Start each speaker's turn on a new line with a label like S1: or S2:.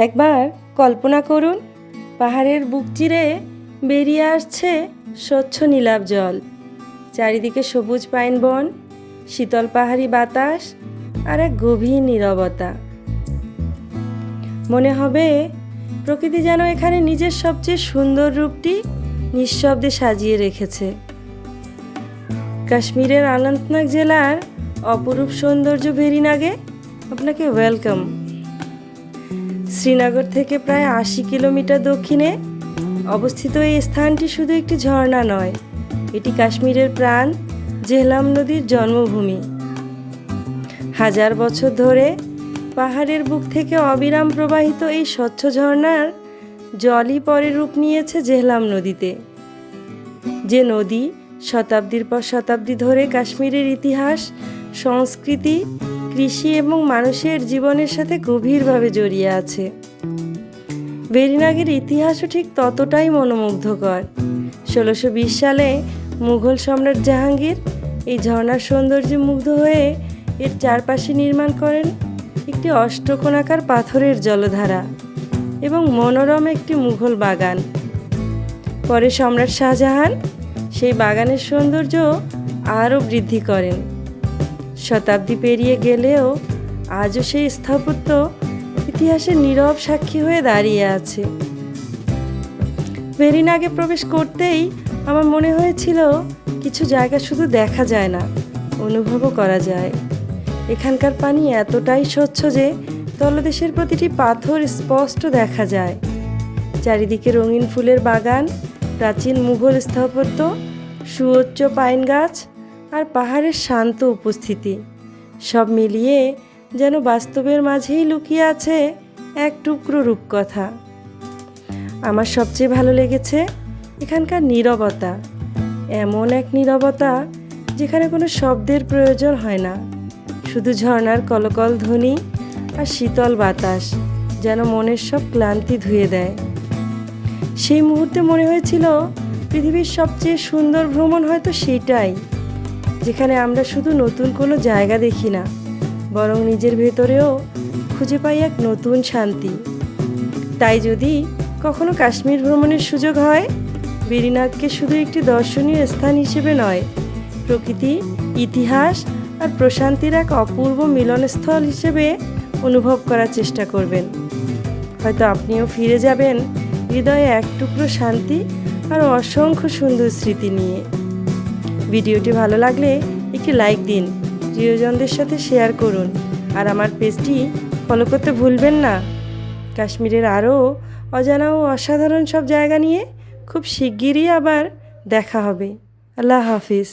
S1: একবার কল্পনা করুন, পাহাড়ের বুক চিরে বেরিয়ে আসছে স্বচ্ছ নীলাভ জল, চারিদিকে সবুজ পাইন বন, শীতল পাহাড়ি বাতাস আর এক গভীর নীরবতা। মনে হবে প্রকৃতি যেন এখানে নিজের সবচেয়ে সুন্দর রূপটি নিঃশব্দে সাজিয়ে রেখেছে। কাশ্মীরের অনন্তনাগ জেলার অপরূপ সৌন্দর্য ভেরিনাগে আপনাকে ওয়েলকাম। শ্রীনগর থেকে প্রায় ৮০ কিলোমিটার দক্ষিণে অবস্থিত এই স্থানটি শুধু একটি ঝর্ণা নয়, এটি কাশ্মীরের প্রাণ জেহলাম নদীর জন্মভূমি। হাজার বছর ধরে পাহাড়ের বুক থেকে অবিরাম প্রবাহিত এই স্বচ্ছ ঝর্ণার জলই পরে রূপ নিয়েছে জেহলাম নদীতে, যে নদী শতাব্দীর পর শতাব্দী ধরে কাশ্মীরের ইতিহাস, সংস্কৃতি, কৃষি এবং মানুষের জীবনের সাথে গভীরভাবে জড়িয়ে আছে। ভেরিনাগের ইতিহাসও ঠিক ততটাই মনোমুগ্ধকর। ১৬২০ সালে মুঘল সম্রাট জাহাঙ্গীর এই ঝর্ণার সৌন্দর্যে মুগ্ধ হয়ে এর চারপাশে নির্মাণ করেন একটি অষ্টকোণাকার পাথরের জলধারা এবং মনোরম একটি মুঘল বাগান। পরে সম্রাট শাহজাহান সেই বাগানের সৌন্দর্য আরও বৃদ্ধি করেন। শতাব্দী পেরিয়ে গেলেও আজও সেই স্থাপত্য ইতিহাসের নীরব সাক্ষী হয়ে দাঁড়িয়ে আছে। ভেরিনাগে প্রবেশ করতেই আমার মনে হয়েছিল কিছু জায়গা শুধু দেখা যায় না, অনুভবও করা যায়। এখানকার পানি এতটাই স্বচ্ছ যে তলদেশের প্রতিটি পাথর স্পষ্ট দেখা যায়। চারিদিকে রঙিন ফুলের বাগান, প্রাচীন মুঘল স্থাপত্য, সুউচ্চ পাইন গাছ আর পাহাড়ের শান্ত উপস্থিতি, সব মিলিয়ে যেন বাস্তবের মাঝেই লুকিয়ে আছে এক টুকরো রূপকথা। আমার সবচেয়ে ভালো লেগেছে এখানকার নীরবতা, এমন এক নীরবতা যেখানে কোনো শব্দের প্রয়োজন হয় না, শুধু ঝর্ণার কলকল ধ্বনি আর শীতল বাতাস যেন মনের সব ক্লান্তি ধুয়ে দেয়। সেই মুহূর্তে মনে হয়েছিল পৃথিবীর সবচেয়ে সুন্দর ভ্রমণ হয়তো সেটাই, যেখানে আমরা শুধু নতুন কোনো জায়গা দেখি না, বরং নিজের ভেতরেও খুঁজে পাই এক নতুন শান্তি। তাই যদি কখনো কাশ্মীর ভ্রমণের সুযোগ হয়, ভেরিনাগকে শুধু একটি দর্শনীয় স্থান হিসেবে নয়, প্রকৃতি, ইতিহাস আর প্রশান্তির এক অপূর্ব মিলনস্থল হিসেবে অনুভব করার চেষ্টা করবেন। হয়তো আপনিও ফিরে যাবেন হৃদয়ে এক টুকরো শান্তি আর অসংখ্য সুন্দর স্মৃতি নিয়ে। ভিডিওটি ভালো লাগলে একটি লাইক দিন, প্রিয়জনদের সাথে শেয়ার করুন আর আমার পেজটি ফলো করতে ভুলবেন না। কাশ্মীরের আরও অজানা ও অসাধারণ সব জায়গা নিয়ে খুব শিগগিরই আবার দেখা হবে। আল্লাহ হাফিজ।